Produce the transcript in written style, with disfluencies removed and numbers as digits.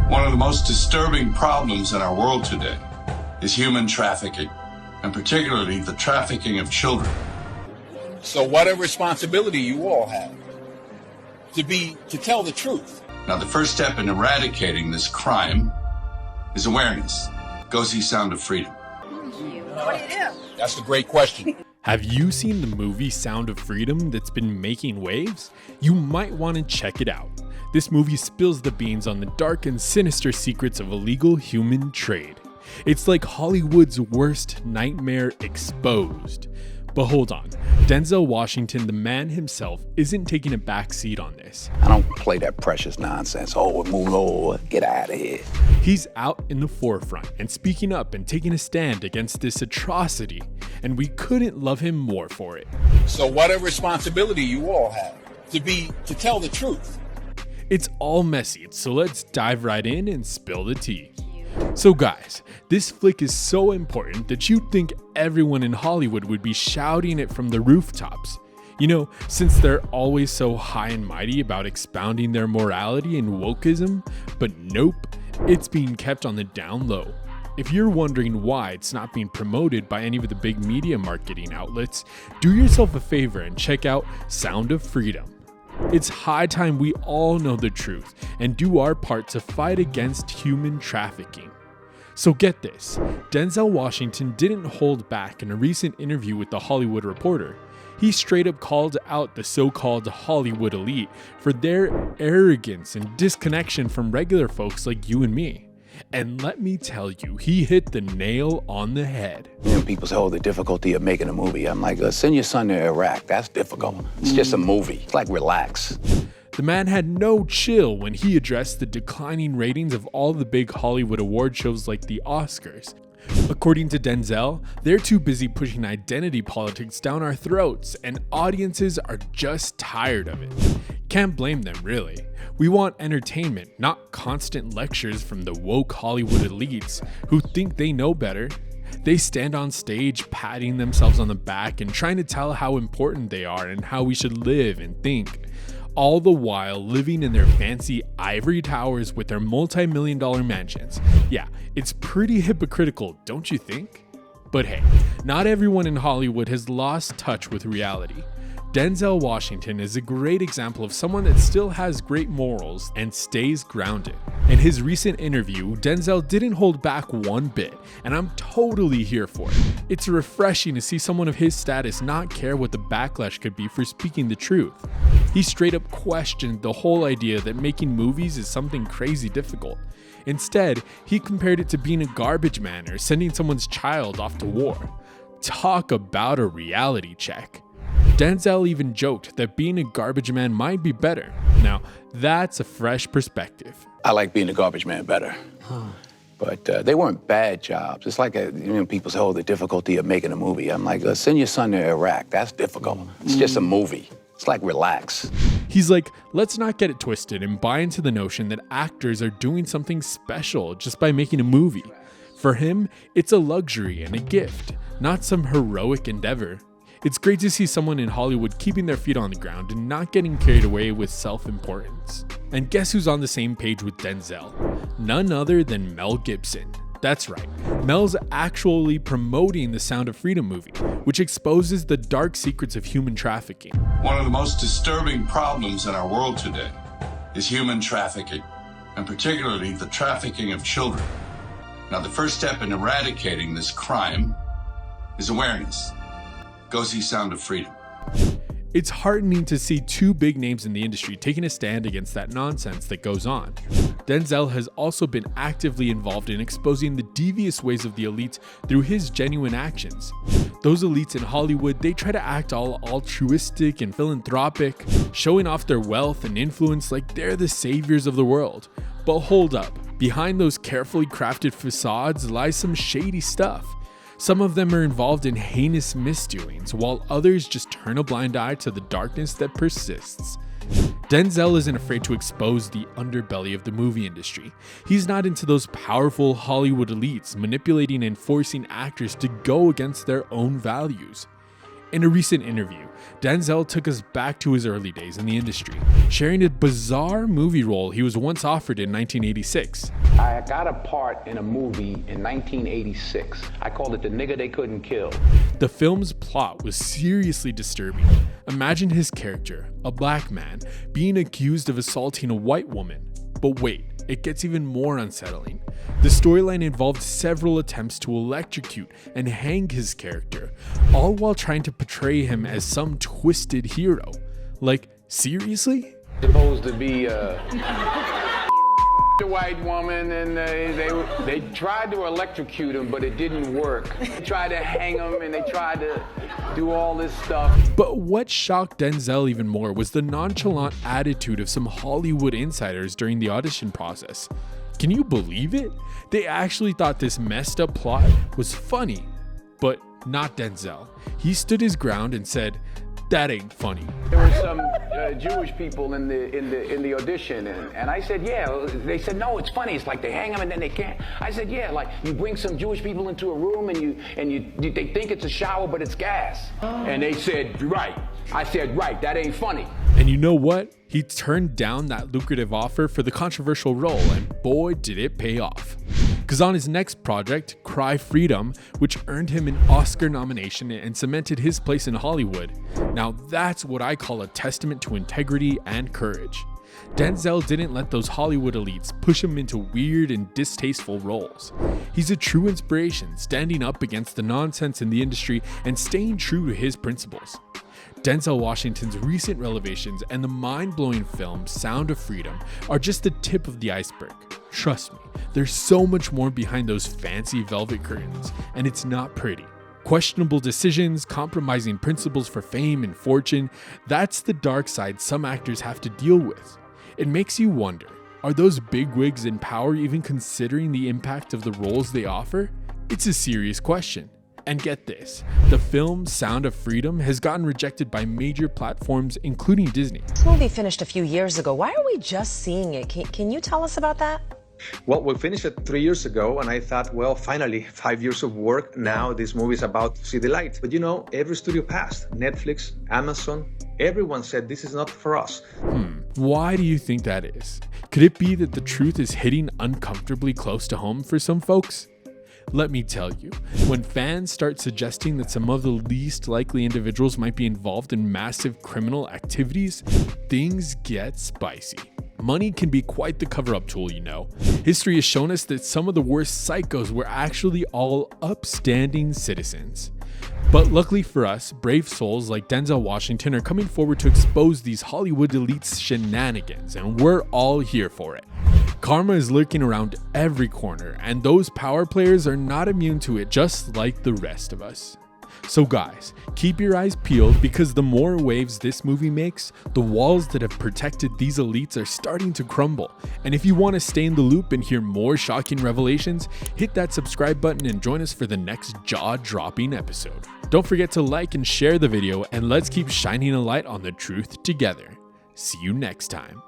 One of the most disturbing problems in our world today is human trafficking, and particularly the trafficking of children. So what a responsibility you all have to tell the truth. Now, the first step in eradicating this crime is awareness. Go see Sound of Freedom. What do you do? That's the great question. Have you seen the movie Sound of Freedom that's been making waves? You might want to check it out. This movie spills the beans on the dark and sinister secrets of illegal human trade. It's like Hollywood's worst nightmare exposed. But hold on, Denzel Washington, the man himself, isn't taking a backseat on this. I don't play that precious nonsense. Oh, move over, get out of here. He's out in the forefront and speaking up and taking a stand against this atrocity, and we couldn't love him more for it. So what a responsibility you all have to tell the truth. It's all messy, so let's dive right in and spill the tea. So guys, this flick is so important that you'd think everyone in Hollywood would be shouting it from the rooftops. You know, since they're always so high and mighty about expounding their morality and wokeism, but nope, it's being kept on the down low. If you're wondering why it's not being promoted by any of the big media marketing outlets, do yourself a favor and check out Sound of Freedom. It's high time we all know the truth and do our part to fight against human trafficking. So get this, Denzel Washington didn't hold back in a recent interview with The Hollywood Reporter. He straight up called out the so-called Hollywood elite for their arrogance and disconnection from regular folks like you and me. And let me tell you, he hit the nail on the head. You know, people say, oh, the difficulty of making a movie. I'm like, send your son to Iraq. That's difficult. It's just a movie. It's like, relax. The man had no chill when he addressed the declining ratings of all the big Hollywood award shows like the Oscars. According to Denzel, they're too busy pushing identity politics down our throats, and audiences are just tired of it. Can't blame them, really. We want entertainment, not constant lectures from the woke Hollywood elites who think they know better. They stand on stage patting themselves on the back and trying to tell how important they are and how we should live and think, all the while living in their fancy ivory towers with their multi-million-dollar mansions. Yeah, it's pretty hypocritical, don't you think? But hey, not everyone in Hollywood has lost touch with reality. Denzel Washington is a great example of someone that still has great morals and stays grounded. In his recent interview, Denzel didn't hold back one bit, and I'm totally here for it. It's refreshing to see someone of his status not care what the backlash could be for speaking the truth. He straight up questioned the whole idea that making movies is something crazy difficult. Instead, he compared it to being a garbage man or sending someone's child off to war. Talk about a reality check. Denzel even joked that being a garbage man might be better. Now, that's a fresh perspective. I like being a garbage man better. But they weren't bad jobs. It's like, people say, oh, the difficulty of making a movie. I'm like, send your son to Iraq. That's difficult. It's just a movie. It's like, relax. He's like, let's not get it twisted and buy into the notion that actors are doing something special just by making a movie. For him, it's a luxury and a gift, not some heroic endeavor. It's great to see someone in Hollywood keeping their feet on the ground and not getting carried away with self-importance. And guess who's on the same page with Denzel? None other than Mel Gibson. That's right, Mel's actually promoting the Sound of Freedom movie, which exposes the dark secrets of human trafficking. One of the most disturbing problems in our world today is human trafficking, and particularly the trafficking of children. Now, the first step in eradicating this crime is awareness. Go see Sound of Freedom. It's heartening to see two big names in the industry taking a stand against that nonsense that goes on. Denzel has also been actively involved in exposing the devious ways of the elites through his genuine actions. Those elites in Hollywood, they try to act all altruistic and philanthropic, showing off their wealth and influence like they're the saviors of the world. But hold up, behind those carefully crafted facades lies some shady stuff. Some of them are involved in heinous misdoings, while others just turn a blind eye to the darkness that persists. Denzel isn't afraid to expose the underbelly of the movie industry. He's not into those powerful Hollywood elites manipulating and forcing actors to go against their own values. In a recent interview, Denzel took us back to his early days in the industry, sharing a bizarre movie role he was once offered in 1986. I got a part in a movie in 1986. I called it The Nigga They Couldn't Kill. The film's plot was seriously disturbing. Imagine his character, a black man, being accused of assaulting a white woman. But wait, it gets even more unsettling. The storyline involved several attempts to electrocute and hang his character, all while trying to portray him as some twisted hero. Like, seriously? Supposed to be a white woman, and they tried to electrocute him, but it didn't work. They tried to hang him, and they tried to do all this stuff. But what shocked Denzel even more was the nonchalant attitude of some Hollywood insiders during the audition process. Can you believe it? They actually thought this messed up plot was funny, but not Denzel. He stood his ground and said, "That ain't funny." There were some Jewish people in the audition, and I said, yeah. They said, no, it's funny. It's like they hang them and then they can't. I said, yeah, like you bring some Jewish people into a room and they think it's a shower, but it's gas. And they said, right. I said, right, that ain't funny. And you know what? He turned down that lucrative offer for the controversial role, and boy, did it pay off. Because on his next project, Cry Freedom, which earned him an Oscar nomination and cemented his place in Hollywood, now that's what I call a testament to integrity and courage. Denzel didn't let those Hollywood elites push him into weird and distasteful roles. He's a true inspiration, standing up against the nonsense in the industry and staying true to his principles. Denzel Washington's recent revelations and the mind-blowing film Sound of Freedom are just the tip of the iceberg. Trust me, there's so much more behind those fancy velvet curtains, and it's not pretty. Questionable decisions, compromising principles for fame and fortune, that's the dark side some actors have to deal with. It makes you wonder, are those bigwigs in power even considering the impact of the roles they offer? It's a serious question. And get this, the film Sound of Freedom has gotten rejected by major platforms, including Disney. This movie finished a few years ago. Why are we just seeing it? Can you tell us about that? Well, we finished it 3 years ago, and I thought, well, finally, 5 years of work. Now this movie is about to see the light. But you know, every studio passed. Netflix, Amazon, everyone said this is not for us. Why do you think that is? Could it be that the truth is hitting uncomfortably close to home for some folks? Let me tell you, when fans start suggesting that some of the least likely individuals might be involved in massive criminal activities, things get spicy. Money can be quite the cover-up tool, you know. History has shown us that some of the worst psychos were actually all upstanding citizens. But luckily for us, brave souls like Denzel Washington are coming forward to expose these Hollywood elites' shenanigans, and we're all here for it. Karma is lurking around every corner, and those power players are not immune to it, just like the rest of us. So guys, keep your eyes peeled, because the more waves this movie makes, the walls that have protected these elites are starting to crumble. And if you want to stay in the loop and hear more shocking revelations, hit that subscribe button and join us for the next jaw-dropping episode. Don't forget to like and share the video, and let's keep shining a light on the truth together. See you next time.